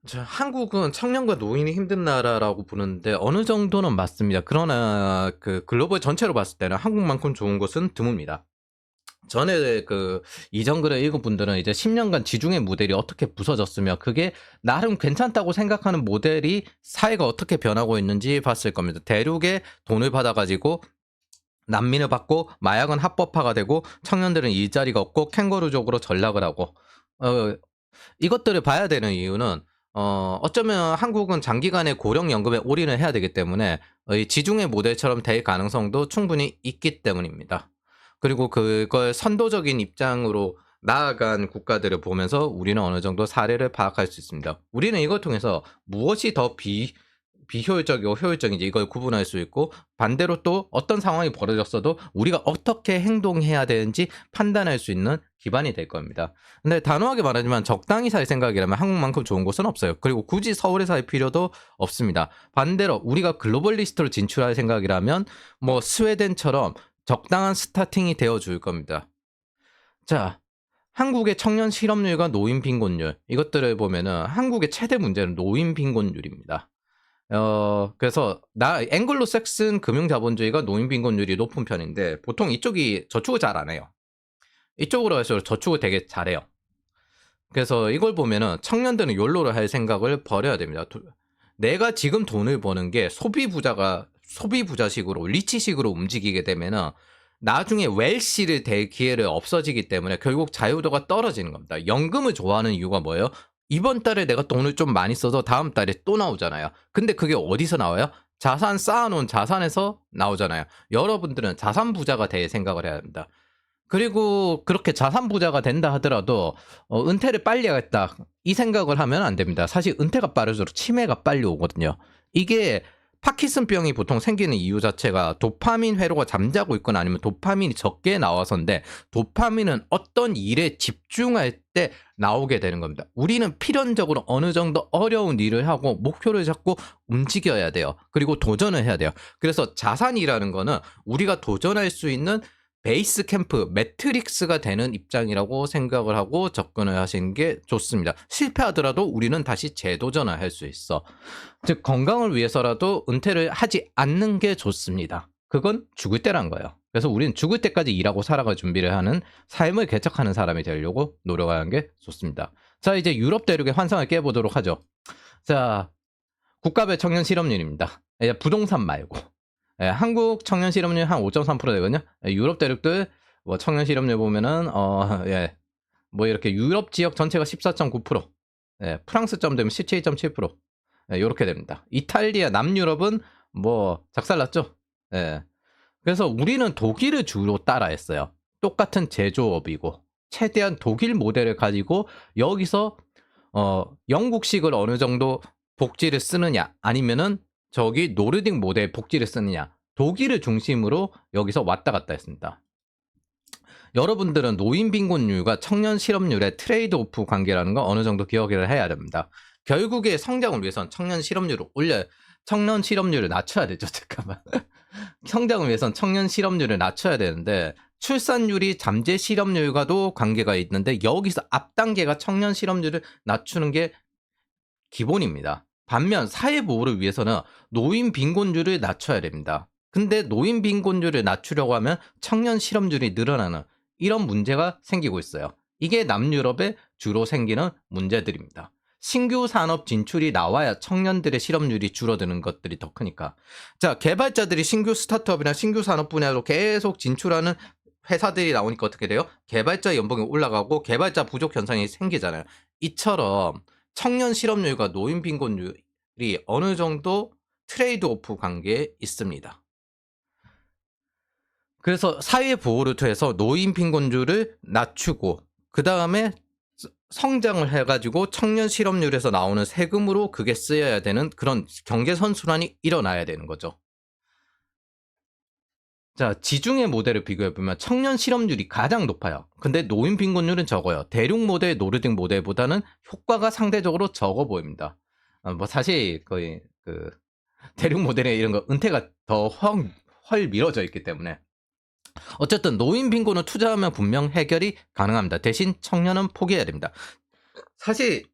한국은 청년과 노인이 힘든 나라라고 부르는데 어느 정도는 맞습니다. 그러나 그 글로벌 전체로 봤을 때는 한국만큼 좋은 곳은 드뭅니다. 전에 이전 글을 읽은 분들은 이제 10년간 지중해 모델이 어떻게 부서졌으며 그게 나름 괜찮다고 생각하는 모델이 사회가 어떻게 변하고 있는지 봤을 겁니다. 대륙에 돈을 받아 가지고 난민을 받고 마약은 합법화가 되고 청년들은 일자리가 없고 캥거루족으로 전락을 하고 어 이것들을 봐야 되는 이유는 어쩌면 한국은 장기간의 고령연금에 올인을 해야 되기 때문에 이 지중해 모델처럼 될 가능성도 충분히 있기 때문입니다. 그리고 그걸 선도적인 입장으로 나아간 국가들을 보면서 우리는 어느 정도 사례를 파악할 수 있습니다. 우리는 이걸 통해서 무엇이 더 비효율적이고 효율적인지 이걸 구분할 수 있고, 반대로 또 어떤 상황이 벌어졌어도 우리가 어떻게 행동해야 되는지 판단할 수 있는 기반이 될 겁니다. 근데 단호하게 말하지만 적당히 살 생각이라면 한국만큼 좋은 곳은 없어요. 그리고 굳이 서울에 살 필요도 없습니다. 반대로 우리가 글로벌리스트로 진출할 생각이라면 뭐 스웨덴처럼 적당한 스타팅이 되어 줄 겁니다. 자, 한국의 청년 실업률과 노인 빈곤율 이것들을 보면은 한국의 최대 문제는 노인 빈곤율입니다. 그래서 앵글로색슨 금융 자본주의가 노인 빈곤율이 높은 편인데 보통 이쪽이 저축을 잘 안 해요. 이쪽으로 할수록 저축을 되게 잘해요. 그래서 이걸 보면은 청년들은 욜로를 할 생각을 버려야 됩니다. 내가 지금 돈을 버는 게 소비부자식으로 리치식으로 움직이게 되면은 나중에 웰시를 될 기회를 없어지기 때문에 결국 자유도가 떨어지는 겁니다. 연금을 좋아하는 이유가 뭐예요? 이번 달에 내가 돈을 좀 많이 써서 다음 달에 또 나오잖아요. 근데 그게 어디서 나와요? 자산 쌓아놓은 자산에서 나오잖아요. 여러분들은 자산 부자가 될 생각을 해야 합니다. 그리고 그렇게 자산 부자가 된다 하더라도 은퇴를 빨리 하겠다 이 생각을 하면 안 됩니다. 사실 은퇴가 빠를수록 치매가 빨리 오거든요. 이게 파킨슨병이 보통 생기는 이유 자체가 도파민 회로가 잠자고 있거나 아니면 도파민이 적게 나와서인데, 도파민은 어떤 일에 집중할 때 나오게 되는 겁니다. 우리는 필연적으로 어느 정도 어려운 일을 하고 목표를 잡고 움직여야 돼요. 그리고 도전을 해야 돼요. 그래서 자산이라는 거는 우리가 도전할 수 있는 베이스 캠프, 매트릭스가 되는 입장이라고 생각을 하고 접근을 하시는 게 좋습니다. 실패하더라도 우리는 다시 재도전을 할 수 있어. 즉 건강을 위해서라도 은퇴를 하지 않는 게 좋습니다. 그건 죽을 때란 거예요. 그래서 우리는 죽을 때까지 일하고 살아갈 준비를 하는, 삶을 개척하는 사람이 되려고 노력하는 게 좋습니다. 자, 이제 유럽 대륙의 환상을 깨보도록 하죠. 자, 국가별 청년 실업률입니다. 부동산 말고. 한국 청년 실업률 한 5.3% 되거든요. 유럽 대륙들 뭐 청년 실업률 보면은 뭐 이렇게 유럽 지역 전체가 14.9%, 프랑스 점 되면 17.7%, 요렇게 됩니다. 이탈리아, 남유럽은 뭐 작살났죠. 예. 그래서 우리는 독일을 주로 따라했어요. 똑같은 제조업이고 최대한 독일 모델을 가지고 여기서 영국식을 어느 정도 복지를 쓰느냐 아니면은 저기 노르딕 모델 복지를 쓰느냐, 독일을 중심으로 여기서 왔다 갔다 했습니다. 여러분들은 노인 빈곤율과 청년 실업률의 트레이드 오프 관계라는 거 어느 정도 기억을 해야 됩니다. 결국에 성장을 위해선 청년 실업률을 낮춰야 되죠. 잠깐만. 성장을 위해선 청년 실업률을 낮춰야 되는데 출산율이 잠재 실업률과도 관계가 있는데 여기서 앞 단계가 청년 실업률을 낮추는 게 기본입니다. 반면 사회 보호를 위해서는 노인 빈곤율을 낮춰야 됩니다. 근데 노인 빈곤율을 낮추려고 하면 청년 실업률이 늘어나는 이런 문제가 생기고 있어요. 이게 남유럽에 주로 생기는 문제들입니다. 신규 산업 진출이 나와야 청년들의 실업률이 줄어드는 것들이 더 크니까. 자, 개발자들이 신규 스타트업이나 신규 산업 분야로 계속 진출하는 회사들이 나오니까 어떻게 돼요? 개발자 연봉이 올라가고 개발자 부족 현상이 생기잖아요. 이처럼 청년 실업률과 노인 빈곤율이 어느 정도 트레이드 오프 관계에 있습니다. 그래서 사회 보호를 통해서 노인 빈곤율을 낮추고 그 다음에 성장을 해가지고 청년 실업률에서 나오는 세금으로 그게 쓰여야 되는 그런 경제 선순환이 일어나야 되는 거죠. 자, 지중해 모델을 비교해 보면 청년 실업률이 가장 높아요. 근데 노인 빈곤율은 적어요. 대륙 모델, 노르딕 모델보다는 효과가 상대적으로 적어 보입니다. 뭐 사실 거의 대륙 모델의 이런 거 은퇴가 더 헐 미뤄져 있기 때문에. 어쨌든 노인 빈곤을 투자하면 분명 해결이 가능합니다. 대신 청년은 포기해야 됩니다. 사실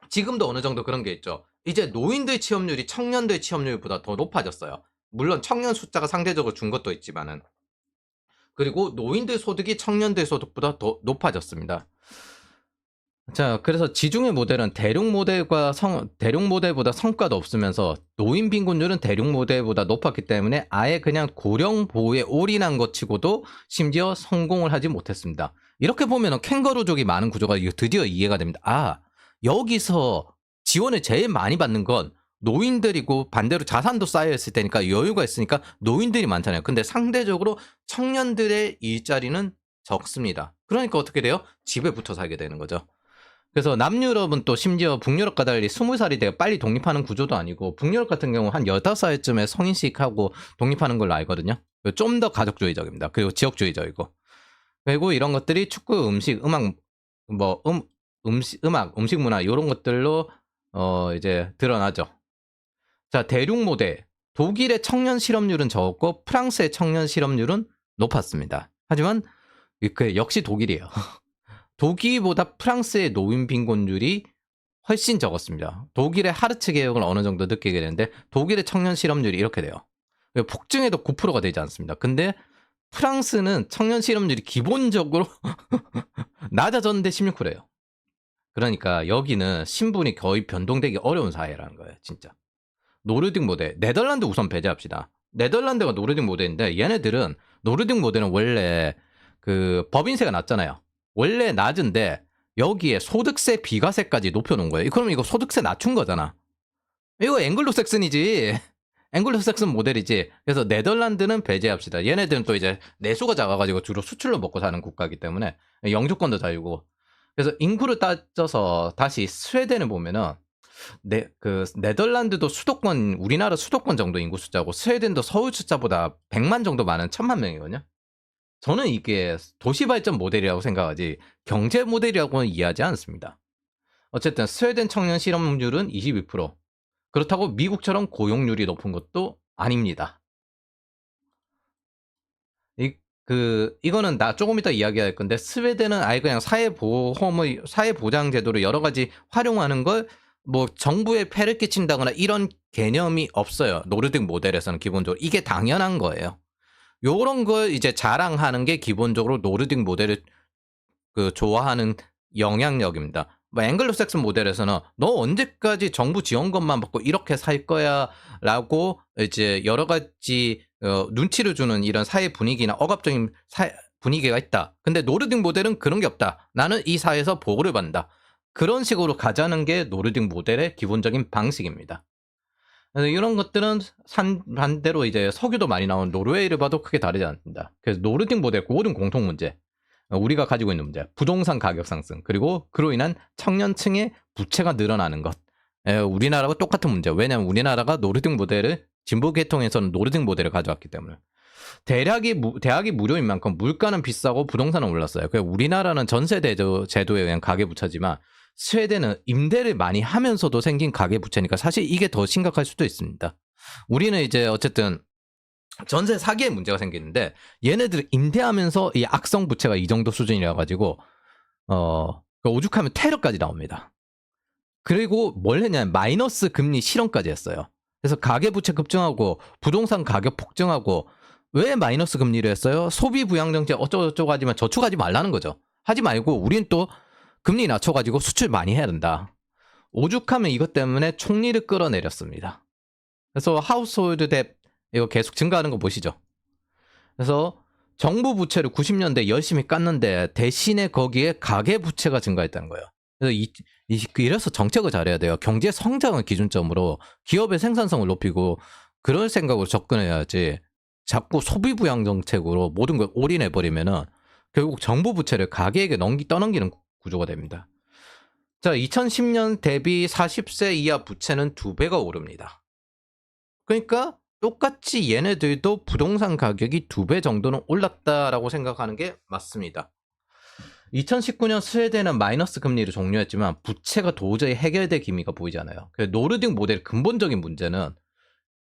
지금도 어느 정도 그런 게 있죠. 이제 노인들 취업률이 청년들 취업률보다 더 높아졌어요. 물론 청년 숫자가 상대적으로 준 것도 있지만은. 그리고 노인들 소득이 청년들 소득보다 더 높아졌습니다. 자, 그래서 지중해 모델은 대륙 모델보다 성과도 없으면서 노인 빈곤율은 대륙 모델보다 높았기 때문에 아예 그냥 고령 보호에 올인한 것 치고도 심지어 성공을 하지 못했습니다. 이렇게 보면은 캥거루족이 많은 구조가 드디어 이해가 됩니다. 아, 여기서 지원을 제일 많이 받는 건 노인들이고 반대로 자산도 쌓여 있을 테니까 여유가 있으니까 노인들이 많잖아요. 근데 상대적으로 청년들의 일자리는 적습니다. 그러니까 어떻게 돼요? 집에 붙어 살게 되는 거죠. 그래서 남유럽은 또 심지어 북유럽과 달리 20살이 되어 빨리 독립하는 구조도 아니고 북유럽 같은 경우 한 15살쯤에 성인식하고 독립하는 걸로 알거든요. 좀 더 가족주의적입니다. 그리고 지역주의적이고. 그리고 이런 것들이 축구, 음식, 음악, 뭐 음식 문화 이런 것들로 이제 드러나죠. 자, 대륙 모델. 독일의 청년 실업률은 적었고 프랑스의 청년 실업률은 높았습니다. 하지만 역시 독일이에요. 독일보다 프랑스의 노인 빈곤율이 훨씬 적었습니다. 독일의 하르츠 개혁을 어느 정도 느끼게 되는데 독일의 청년 실업률이 이렇게 돼요. 폭증에도 9%가 되지 않습니다. 근데 프랑스는 청년 실업률이 기본적으로 낮아졌는데 16%예요. 그러니까 여기는 신분이 거의 변동되기 어려운 사회라는 거예요. 진짜. 노르딕 모델. 네덜란드 우선 배제합시다. 네덜란드가 노르딕 모델인데 얘네들은 노르딕 모델은 원래 그 법인세가 낮잖아요. 원래 낮은데 여기에 소득세 비과세까지 높여놓은 거예요. 그럼 이거 소득세 낮춘 거잖아. 이거 앵글로색슨이지. 앵글로색슨 모델이지. 그래서 네덜란드는 배제합시다. 얘네들은 또 이제 내수가 작아가지고 주로 수출로 먹고 사는 국가이기 때문에 영주권도 자유고. 그래서 인구를 따져서 다시 스웨덴을 보면은 네덜란드도 수도권, 우리나라 수도권 정도 인구 숫자고 스웨덴도 서울 숫자보다 100만 정도 많은 1000만 명이거든요. 저는 이게 도시 발전 모델이라고 생각하지 경제 모델이라고는 이해하지 않습니다. 어쨌든 스웨덴 청년 실업률은 22%. 그렇다고 미국처럼 고용률이 높은 것도 아닙니다. 이거는 나 조금 이따 이야기할 건데 스웨덴은 아예 그냥 사회보장 제도를 여러 가지 활용하는 걸 뭐 정부에 폐를 끼친다거나 이런 개념이 없어요. 노르딕 모델에서는 기본적으로 이게 당연한 거예요. 요런 걸 이제 자랑하는 게 기본적으로 노르딕 모델을 좋아하는 영향력입니다. 뭐 앵글로색슨 모델에서는 너 언제까지 정부 지원금만 받고 이렇게 살 거야라고 이제 여러 가지 눈치를 주는 이런 사회 분위기나 억압적인 분위기가 있다. 근데 노르딕 모델은 그런 게 없다. 나는 이 사회에서 보호를 받는다. 그런 식으로 가자는 게 노르딕 모델의 기본적인 방식입니다. 이런 것들은 반대로 이제 석유도 많이 나온 노르웨이를 봐도 크게 다르지 않습니다. 그래서 노르딕 모델 모든 공통 문제, 우리가 가지고 있는 문제, 부동산 가격 상승, 그리고 그로 인한 청년층의 부채가 늘어나는 것. 우리나라와 똑같은 문제. 왜냐하면 우리나라가 노르딕 모델을 진보 계통에서는 노르딕 모델을 가져왔기 때문에. 대학이 무료인 만큼 물가는 비싸고 부동산은 올랐어요. 그래서 우리나라는 전세 제도에 의한 가계부채지만 스웨덴은 임대를 많이 하면서도 생긴 가계부채니까 사실 이게 더 심각할 수도 있습니다. 우리는 이제 어쨌든 전세 사기에 문제가 생기는데 얘네들 임대하면서 이 악성 부채가 이 정도 수준이라 가지고 오죽하면 테러까지 나옵니다. 그리고 뭘 했냐면 마이너스 금리 실현까지 했어요. 그래서 가계부채 급증하고 부동산 가격 폭증하고 왜 마이너스 금리를 했어요? 소비 부양 정책 어쩌고저쩌고 하지만 저축하지 말라는 거죠. 하지 말고 우린 또 금리 낮춰가지고 수출 많이 해야 된다. 오죽하면 이것 때문에 총리를 끌어내렸습니다. 그래서 하우스홀드 뎁 이거 계속 증가하는 거 보시죠. 그래서 정부 부채를 90년대 열심히 깠는데 대신에 거기에 가계 부채가 증가했다는 거예요. 그래서 이래서 정책을 잘해야 돼요. 경제 성장을 기준점으로 기업의 생산성을 높이고 그럴 생각으로 접근해야지. 자꾸 소비 부양 정책으로 모든 걸 올인해 버리면은 결국 정부 부채를 가계에게 떠넘기는 구조가 됩니다. 자, 2010년 대비 40세 이하 부채는 2배가 오릅니다. 그러니까 똑같이 얘네들도 부동산 가격이 2배 정도는 올랐다라고 생각하는 게 맞습니다. 2019년 스웨덴은 마이너스 금리를 종료했지만 부채가 도저히 해결될 기미가 보이지 않아요. 노르딕 모델의 근본적인 문제는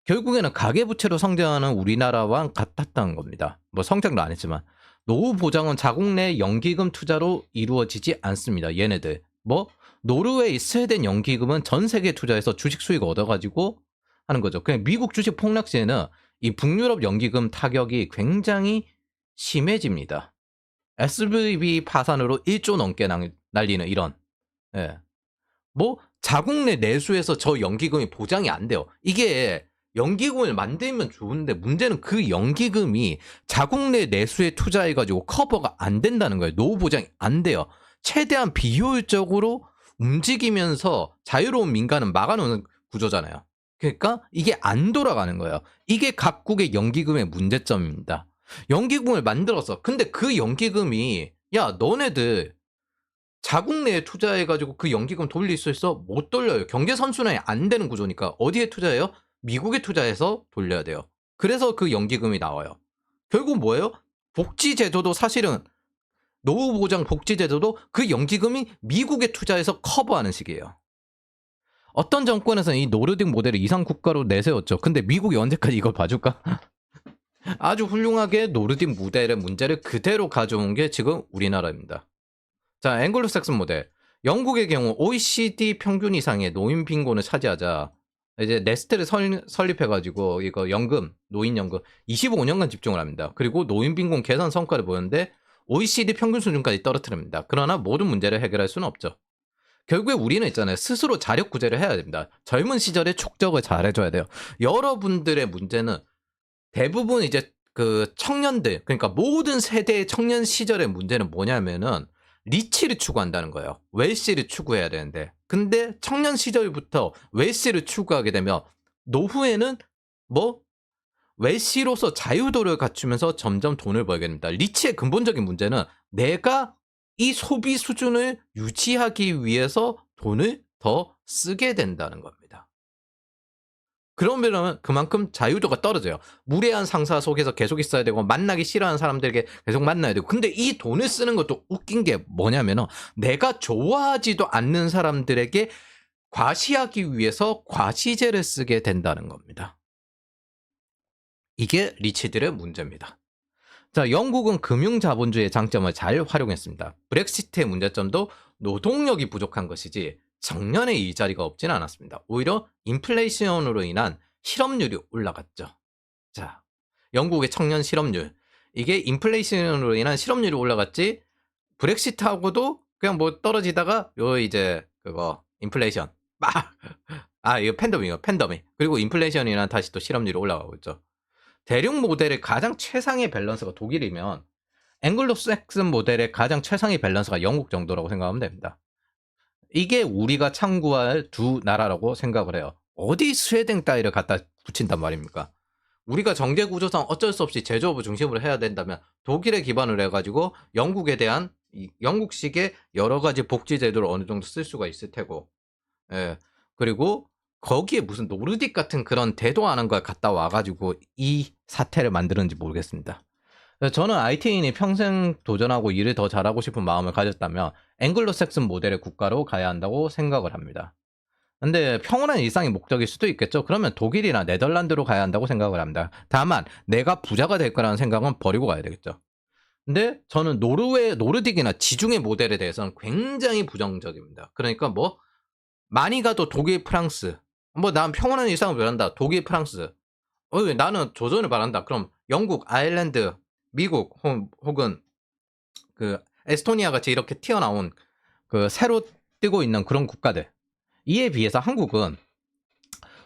결국에는 가계부채로 성장하는 우리나라와 같았다는 겁니다. 뭐 성장도 안 했지만 노후 보장은 자국 내 연기금 투자로 이루어지지 않습니다. 얘네들 뭐 노르웨이, 스웨덴 연기금은 전 세계 투자해서 주식 수익 얻어가지고 하는 거죠. 그냥 미국 주식 폭락 시에는 이 북유럽 연기금 타격이 굉장히 심해집니다. SVB 파산으로 1조 넘게 날리는 이런. 예. 뭐 자국 내 내수에서 저 연기금이 보장이 안 돼요. 이게 연기금을 만들면 좋은데 문제는 그 연기금이 자국 내 내수에 투자해가지고 커버가 안 된다는 거예요. 노후 보장이 안 돼요. 최대한 비효율적으로 움직이면서 자유로운 민간은 막아놓는 구조잖아요. 그러니까 이게 안 돌아가는 거예요. 이게 각국의 연기금의 문제점입니다. 연기금을 만들었어. 근데 그 연기금이 야 너네들 자국 내에 투자해가지고 그 연기금 돌릴 수 있어? 못 돌려요. 경제 선순환이 안 되는 구조니까 어디에 투자해요? 미국에 투자해서 돌려야 돼요. 그래서 그 연기금이 나와요. 결국 뭐예요? 복지제도도 사실은 노후보장 복지제도도 그 연기금이 미국에 투자해서 커버하는 식이에요. 어떤 정권에서는 이 노르딕 모델을 이상 국가로 내세웠죠. 근데 미국이 언제까지 이걸 봐줄까? 아주 훌륭하게 노르딕 모델의 문제를 그대로 가져온 게 지금 우리나라입니다. 자, 앵글로색슨 모델. 영국의 경우 OECD 평균 이상의 노인 빈곤을 차지하자 이제 네스트를 설립해가지고 이거 연금, 노인연금 25년간 집중을 합니다. 그리고 노인 빈곤 개선 성과를 보였는데 OECD 평균 수준까지 떨어뜨립니다. 그러나 모든 문제를 해결할 수는 없죠. 결국에 우리는 있잖아요. 스스로 자력 구제를 해야 됩니다. 젊은 시절에 촉적을 잘해줘야 돼요. 여러분들의 문제는 대부분 이제 그 청년들, 그러니까 모든 세대의 청년 시절의 문제는 뭐냐면은 리치를 추구한다는 거예요. 웰시를 추구해야 되는데. 근데 청년 시절부터 웰시를 추구하게 되면 노후에는 뭐 웰시로서 자유도를 갖추면서 점점 돈을 벌게 됩니다. 리치의 근본적인 문제는 내가 이 소비 수준을 유지하기 위해서 돈을 더 쓰게 된다는 겁니다. 그러면 그만큼 자유도가 떨어져요. 무례한 상사 속에서 계속 있어야 되고 만나기 싫어하는 사람들에게 계속 만나야 되고. 근데 이 돈을 쓰는 것도 웃긴 게 뭐냐면은 내가 좋아하지도 않는 사람들에게 과시하기 위해서 과시제를 쓰게 된다는 겁니다. 이게 리치들의 문제입니다. 자, 영국은 금융자본주의의 장점을 잘 활용했습니다. 브렉시트의 문제점도 노동력이 부족한 것이지 정년의 일자리가 없진 않았습니다. 오히려 인플레이션으로 인한 실업률이 올라갔죠. 자, 영국의 청년 실업률. 이게 인플레이션으로 인한 실업률이 올라갔지 브렉시트하고도 그냥 뭐 떨어지다가 요 이제 그거 인플레이션 막 이거 팬더믹이요. 팬더믹. 그리고 인플레이션이 인한 다시 또 실업률이 올라가고 있죠. 대륙 모델의 가장 최상의 밸런스가 독일이면 앵글로색슨 모델의 가장 최상의 밸런스가 영국 정도라고 생각하면 됩니다. 이게 우리가 참고할 두 나라라고 생각을 해요. 어디 스웨덴 따위를 갖다 붙인단 말입니까? 우리가 정제 구조상 어쩔 수 없이 제조업을 중심으로 해야 된다면 독일에 기반을 해가지고 영국에 대한 영국식의 여러 가지 복지 제도를 어느 정도 쓸 수가 있을 테고, 예. 그리고 거기에 무슨 노르딕 같은 그런 대도 안 한 걸 갖다 와가지고 이 사태를 만드는지 모르겠습니다. 저는 IT인이 평생 도전하고 일을 더 잘하고 싶은 마음을 가졌다면 앵글로색슨 모델의 국가로 가야 한다고 생각을 합니다. 근데 평온한 일상이 목적일 수도 있겠죠. 그러면 독일이나 네덜란드로 가야 한다고 생각을 합니다. 다만 내가 부자가 될 거라는 생각은 버리고 가야 되겠죠. 근데 저는 노르딕이나 지중해 모델에 대해서는 굉장히 부정적입니다. 그러니까 뭐 많이 가도 독일, 프랑스. 뭐 난 평온한 일상을 바란다. 독일, 프랑스. 나는 조선을 바란다. 그럼 영국, 아일랜드, 미국 혹은 그 에스토니아 같이 이렇게 튀어나온 그 새로 뜨고 있는 그런 국가들. 이에 비해서 한국은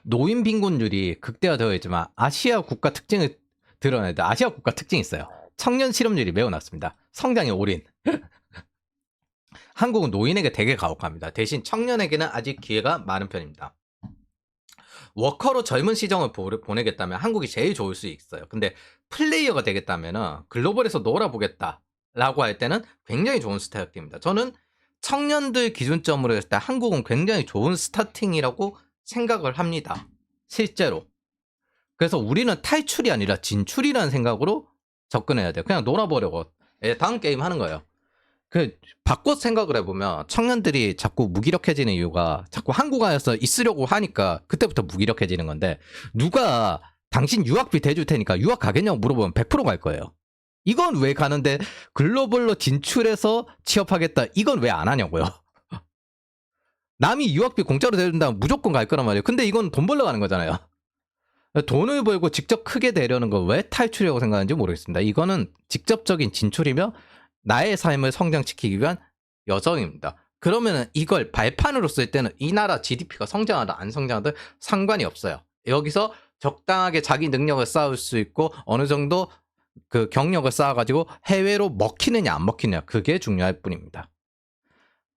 노인 빈곤율이 극대화되어 있지만 아시아 국가 특징을 드러내는데 아시아 국가 특징이 있어요. 청년 실업률이 매우 낮습니다. 성장에 올인. 한국은 노인에게 되게 가혹합니다. 대신 청년에게는 아직 기회가 많은 편입니다. 워커로 젊은 시정을 보내겠다면 한국이 제일 좋을 수 있어요. 근데 플레이어가 되겠다면 글로벌에서 놀아보겠다라고 할 때는 굉장히 좋은 스타트입니다. 저는 청년들 기준점으로 했을 때 한국은 굉장히 좋은 스타팅이라고 생각을 합니다. 실제로. 그래서 우리는 탈출이 아니라 진출이라는 생각으로 접근해야 돼요. 그냥 놀아보려고. 다음 게임 하는 거예요. 바꿔 생각을 해보면 청년들이 자꾸 무기력해지는 이유가 자꾸 한국 안에서 있으려고 하니까 그때부터 무기력해지는 건데 누가 당신 유학비 대줄 테니까 유학 가겠냐고 물어보면 100%갈 거예요. 이건 왜 가는데 글로벌로 진출해서 취업하겠다 이건 왜 안 하냐고요. 남이 유학비 공짜로 대준다면 무조건 갈 거란 말이에요. 근데 이건 돈 벌러 가는 거잖아요. 돈을 벌고 직접 크게 되려는 거 왜 탈출이라고 생각하는지 모르겠습니다. 이거는 직접적인 진출이며 나의 삶을 성장시키기 위한 여정입니다. 그러면은 이걸 발판으로 쓸 때는 이 나라 GDP가 성장하다 안 성장하다 상관이 없어요. 여기서 적당하게 자기 능력을 쌓을 수 있고 어느 정도 그 경력을 쌓아가지고 해외로 먹히느냐 안 먹히느냐 그게 중요할 뿐입니다.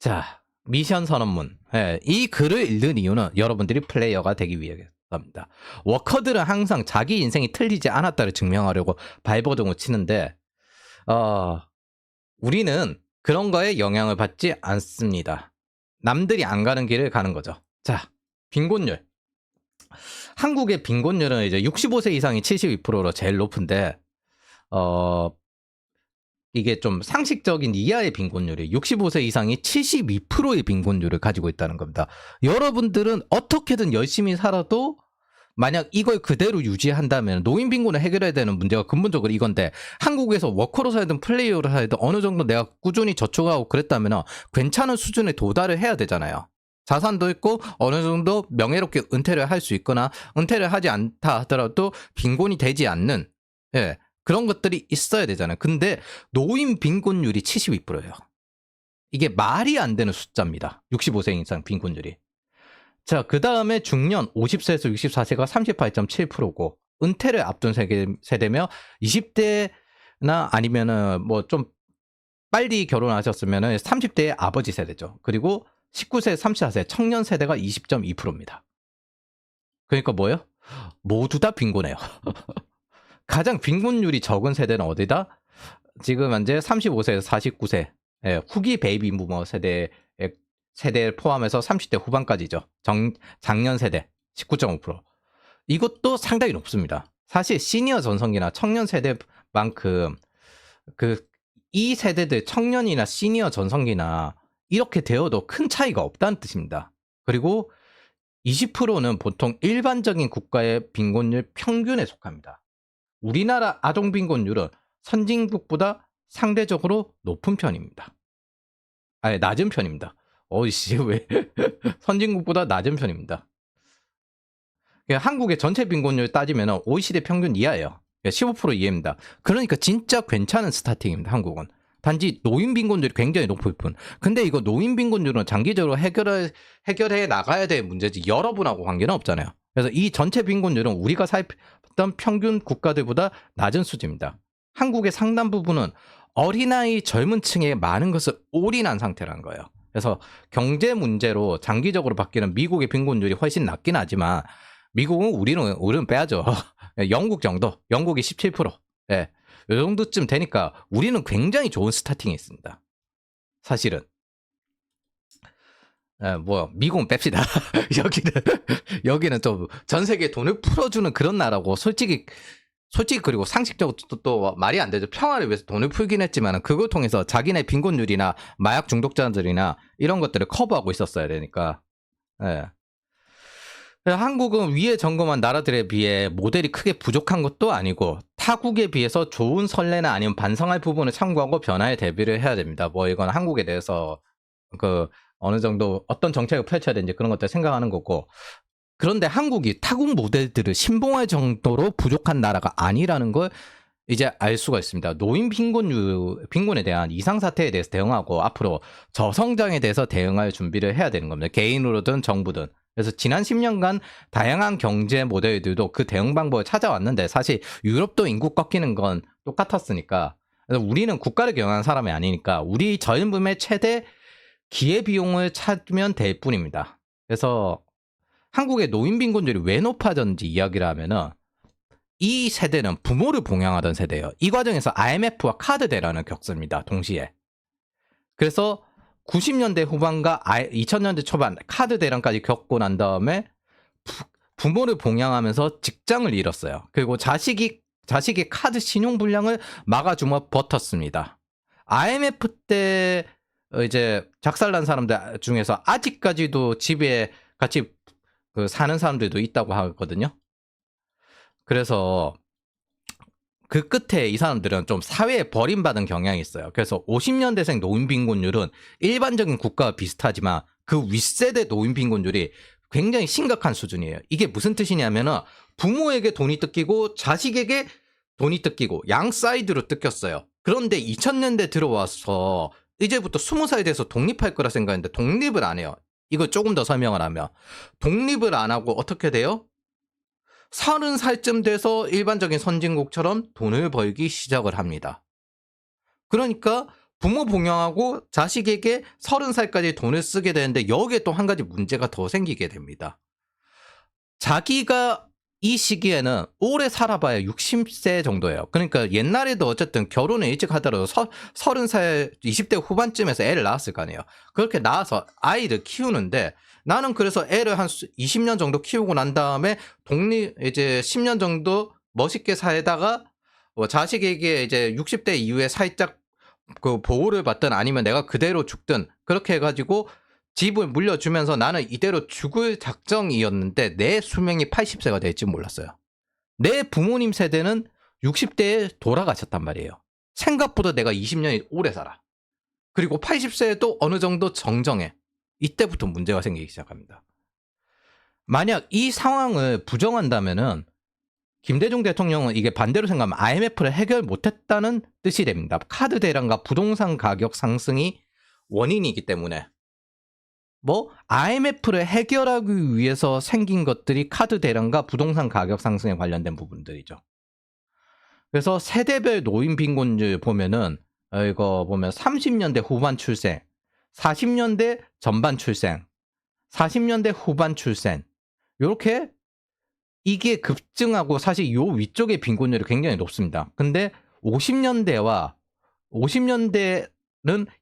자, 미션 선언문. 예, 이 글을 읽는 이유는 여러분들이 플레이어가 되기 위해서입니다. 워커들은 항상 자기 인생이 틀리지 않았다를 증명하려고 발버둥을 치는데 우리는 그런 거에 영향을 받지 않습니다. 남들이 안 가는 길을 가는 거죠. 자, 빈곤율. 한국의 빈곤율은 이제 65세 이상이 72%로 제일 높은데 이게 좀 상식적인 이하의 빈곤율이 65세 이상이 72%의 빈곤율을 가지고 있다는 겁니다. 여러분들은 어떻게든 열심히 살아도 만약 이걸 그대로 유지한다면 노인 빈곤을 해결해야 되는 문제가 근본적으로 이건데 한국에서 워커로 살든 플레이어로 살든 어느 정도 내가 꾸준히 저축하고 그랬다면 괜찮은 수준에 도달을 해야 되잖아요. 자산도 있고 어느 정도 명예롭게 은퇴를 할 수 있거나 은퇴를 하지 않다 하더라도 빈곤이 되지 않는 그런 것들이 있어야 되잖아요. 근데 노인 빈곤율이 72%예요. 이게 말이 안 되는 숫자입니다. 65세 이상 빈곤율이. 자, 그 다음에 중년 50세에서 64세가 38.7%고 은퇴를 앞둔 세대며 20대나 아니면은 뭐 좀 빨리 결혼하셨으면은 30대의 아버지 세대죠. 그리고 19세, 34세 청년 세대가 20.2%입니다. 그러니까 뭐예요? 모두 다 빈곤해요. 가장 빈곤율이 적은 세대는 어디다? 지금 현재 35세에서 49세 후기 베이비 부머 세대를 포함해서 30대 후반까지죠. 장년 세대 19.5%. 이것도 상당히 높습니다. 사실 시니어 전성기나 청년 세대만큼 이 세대들 청년이나 시니어 전성기나 이렇게 되어도 큰 차이가 없다는 뜻입니다. 그리고 20%는 보통 일반적인 국가의 빈곤율 평균에 속합니다. 우리나라 아동 빈곤율은 선진국보다 상대적으로 높은 편입니다. 아니, 낮은 편입니다. 어이씨, 왜? 선진국보다 낮은 편입니다. 한국의 전체 빈곤율 따지면 OECD 평균 이하예요. 15% 이하입니다. 그러니까 진짜 괜찮은 스타팅입니다, 한국은. 단지 노인 빈곤율이 굉장히 높을 뿐. 근데 이거 노인 빈곤율은 장기적으로 해결해 나가야 될 문제지 여러분하고 관계는 없잖아요. 그래서 이 전체 빈곤율은 우리가 살던 평균 국가들보다 낮은 수준입니다. 한국의 상당 부분은 어린아이 젊은 층에 많은 것을 올인한 상태라는 거예요. 그래서 경제 문제로 장기적으로 바뀌는 미국의 빈곤율이 훨씬 낮긴 하지만 미국은 우리는 빼야죠. 영국 정도, 영국이 17%. 예. 이 정도쯤 되니까 우리는 굉장히 좋은 스타팅이 있습니다. 사실은. 미국은 뺍시다. 여기는 좀 전 세계에 돈을 풀어주는 그런 나라고 솔직히 그리고 상식적으로 또 말이 안 되죠. 평화를 위해서 돈을 풀긴 했지만 그걸 통해서 자기네 빈곤율이나 마약 중독자들이나 이런 것들을 커버하고 있었어야 되니까. 예. 한국은 위에 점검한 나라들에 비해 모델이 크게 부족한 것도 아니고 타국에 비해서 좋은 선례나 아니면 반성할 부분을 참고하고 변화에 대비를 해야 됩니다. 뭐 이건 한국에 대해서 어느 정도 어떤 정책을 펼쳐야 되는지 그런 것들 생각하는 거고. 그런데 한국이 타국 모델들을 신봉할 정도로 부족한 나라가 아니라는 걸 이제 알 수가 있습니다. 노인 빈곤에 대한 이상사태에 대해서 대응하고 앞으로 저성장에 대해서 대응할 준비를 해야 되는 겁니다. 개인으로든 정부든. 그래서 지난 10년간 다양한 경제 모델들도 그 대응 방법을 찾아왔는데 사실 유럽도 인구 꺾이는 건 똑같았으니까. 그래서 우리는 국가를 경영하는 사람이 아니니까 우리 젊음의 최대 기회비용을 찾으면 될 뿐입니다. 그래서 한국의 노인 빈곤율이 왜 높아졌는지 이야기를 하면은 이 세대는 부모를 봉양하던 세대예요. 이 과정에서 IMF와 카드 대란을 겪습니다. 동시에. 그래서 90년대 후반과 2000년대 초반 카드 대란까지 겪고 난 다음에 부모를 봉양하면서 직장을 잃었어요. 그리고 자식의 카드 신용 불량을 막아주며 버텼습니다. IMF 때 이제 작살난 사람들 중에서 아직까지도 집에 같이 사는 사람들도 있다고 하거든요. 그래서 그 끝에 이 사람들은 좀 사회에 버림받은 경향이 있어요. 그래서 50년대생 노인 빈곤율은 일반적인 국가와 비슷하지만 그 윗세대 노인 빈곤율이 굉장히 심각한 수준이에요. 이게 무슨 뜻이냐면은 부모에게 돈이 뜯기고 자식에게 돈이 뜯기고 양 사이드로 뜯겼어요. 그런데 2000년대 들어와서 이제부터 20살에 대해서 독립할 거라 생각했는데 독립을 안 해요. 이거 조금 더 설명을 하면 독립을 안 하고 어떻게 돼요? 30살쯤 돼서 일반적인 선진국처럼 돈을 벌기 시작을 합니다. 그러니까 부모 봉양하고 자식에게 30살까지 돈을 쓰게 되는데 여기에 또 한 가지 문제가 더 생기게 됩니다. 자기가 이 시기에는 오래 살아봐야 60세 정도예요. 그러니까 옛날에도 어쨌든 결혼을 일찍 하더라도 30살, 20대 후반쯤에서 애를 낳았을 거 아니에요. 그렇게 낳아서 아이를 키우는데 나는 그래서 애를 한 20년 정도 키우고 난 다음에 이제 10년 정도 멋있게 살다가 자식에게 이제 60대 이후에 살짝 그 보호를 받든 아니면 내가 그대로 죽든 그렇게 해가지고 집을 물려주면서 나는 이대로 죽을 작정이었는데 내 수명이 80세가 될지 몰랐어요. 내 부모님 세대는 60대에 돌아가셨단 말이에요. 생각보다 내가 20년이 오래 살아. 그리고 80세에도 어느 정도 정정해. 이때부터 문제가 생기기 시작합니다. 만약 이 상황을 부정한다면은 김대중 대통령은 이게 반대로 생각하면 IMF를 해결 못했다는 뜻이 됩니다. 카드 대란과 부동산 가격 상승이 원인이기 때문에 IMF를 해결하기 위해서 생긴 것들이 카드 대란과 부동산 가격 상승에 관련된 부분들이죠. 그래서 세대별 노인 빈곤율 보면은 이거 보면 30년대 후반 출생, 40년대 전반 출생, 40년대 후반 출생 이렇게 이게 급증하고 사실 요 위쪽의 빈곤율이 굉장히 높습니다. 근데 50년대는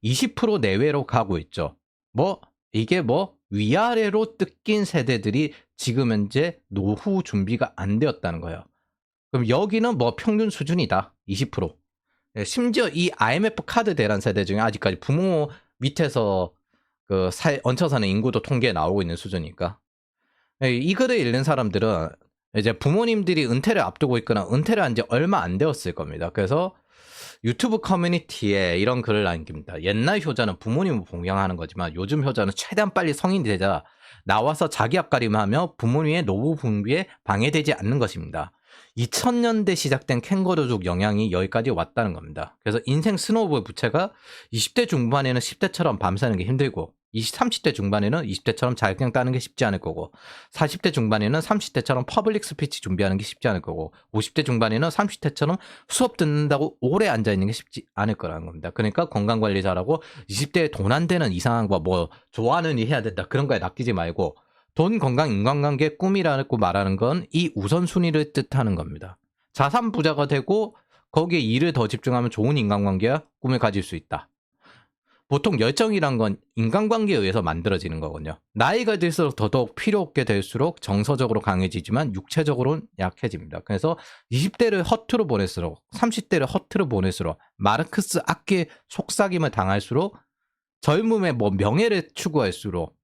20% 내외로 가고 있죠. 이게 위아래로 뜯긴 세대들이 지금 현재 노후 준비가 안 되었다는 거예요. 그럼 여기는 평균 수준이다. 20%. 심지어 이 IMF 카드 대란 세대 중에 아직까지 부모 밑에서 얹혀 사는 인구도 통계에 나오고 있는 수준이니까. 이 글을 읽는 사람들은 이제 부모님들이 은퇴를 앞두고 있거나 은퇴를 한 지 얼마 안 되었을 겁니다. 그래서 유튜브 커뮤니티에 이런 글을 남깁니다. 옛날 효자는 부모님을 봉양하는 거지만 요즘 효자는 최대한 빨리 성인이 되자 나와서 자기 앞가림하며 부모님의 노후 분비에 방해되지 않는 것입니다. 2000년대 시작된 캥거루족 영향이 여기까지 왔다는 겁니다. 그래서 인생 스노우볼 부채가 20대 중반에는 10대처럼 밤새는 게 힘들고 30대 중반에는 20대처럼 자격증 따는 게 쉽지 않을 거고 40대 중반에는 30대처럼 퍼블릭 스피치 준비하는 게 쉽지 않을 거고 50대 중반에는 30대처럼 수업 듣는다고 오래 앉아있는 게 쉽지 않을 거라는 겁니다. 그러니까 건강관리 잘하고 20대에 돈 안 되는 이상한 거 좋아하는 일 해야 된다 그런 거에 낚이지 말고 돈, 건강, 인간관계, 꿈이라고 말하는 건 이 우선순위를 뜻하는 겁니다. 자산 부자가 되고 거기에 일을 더 집중하면 좋은 인간관계와 꿈을 가질 수 있다. 보통 열정이란 건 인간관계에 의해서 만들어지는 거거든요. 나이가 들수록 더더욱 필요 없게 될수록 정서적으로 강해지지만 육체적으로는 약해집니다. 그래서 20대를 허투루 보낼수록 30대를 허투루 보낼수록 마르크스 악기의 속삭임을 당할수록 젊음의 명예를 추구할수록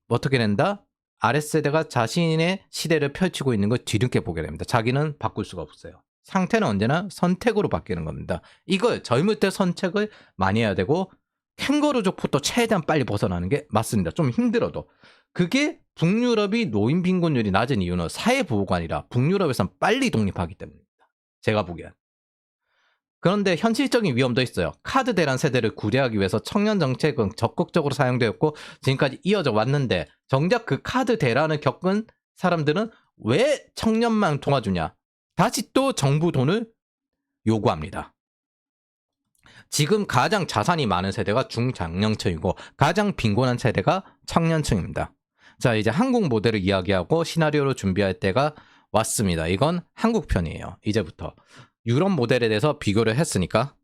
어떻게 된다? 아랫세대가 자신의 시대를 펼치고 있는 걸 뒤늦게 보게 됩니다. 자기는 바꿀 수가 없어요. 상태는 언제나 선택으로 바뀌는 겁니다. 이걸 젊을 때 선택을 많이 해야 되고 캥거루족부터 최대한 빨리 벗어나는 게 맞습니다. 좀 힘들어도. 그게 북유럽이 노인 빈곤율이 낮은 이유는 사회보호가 아니라 북유럽에선 빨리 독립하기 때문입니다. 제가 보기엔. 그런데 현실적인 위험도 있어요. 카드 대란 세대를 구제하기 위해서 청년 정책은 적극적으로 사용되었고 지금까지 이어져 왔는데 정작 그 카드 대란을 겪은 사람들은 왜 청년만 도와주냐? 다시 또 정부 돈을 요구합니다. 지금 가장 자산이 많은 세대가 중장년층이고 가장 빈곤한 세대가 청년층입니다. 자, 이제 한국 모델을 이야기하고 시나리오를 준비할 때가 왔습니다. 이건 한국 편이에요. 이제부터. 유럽 모델에 대해서 비교를 했으니까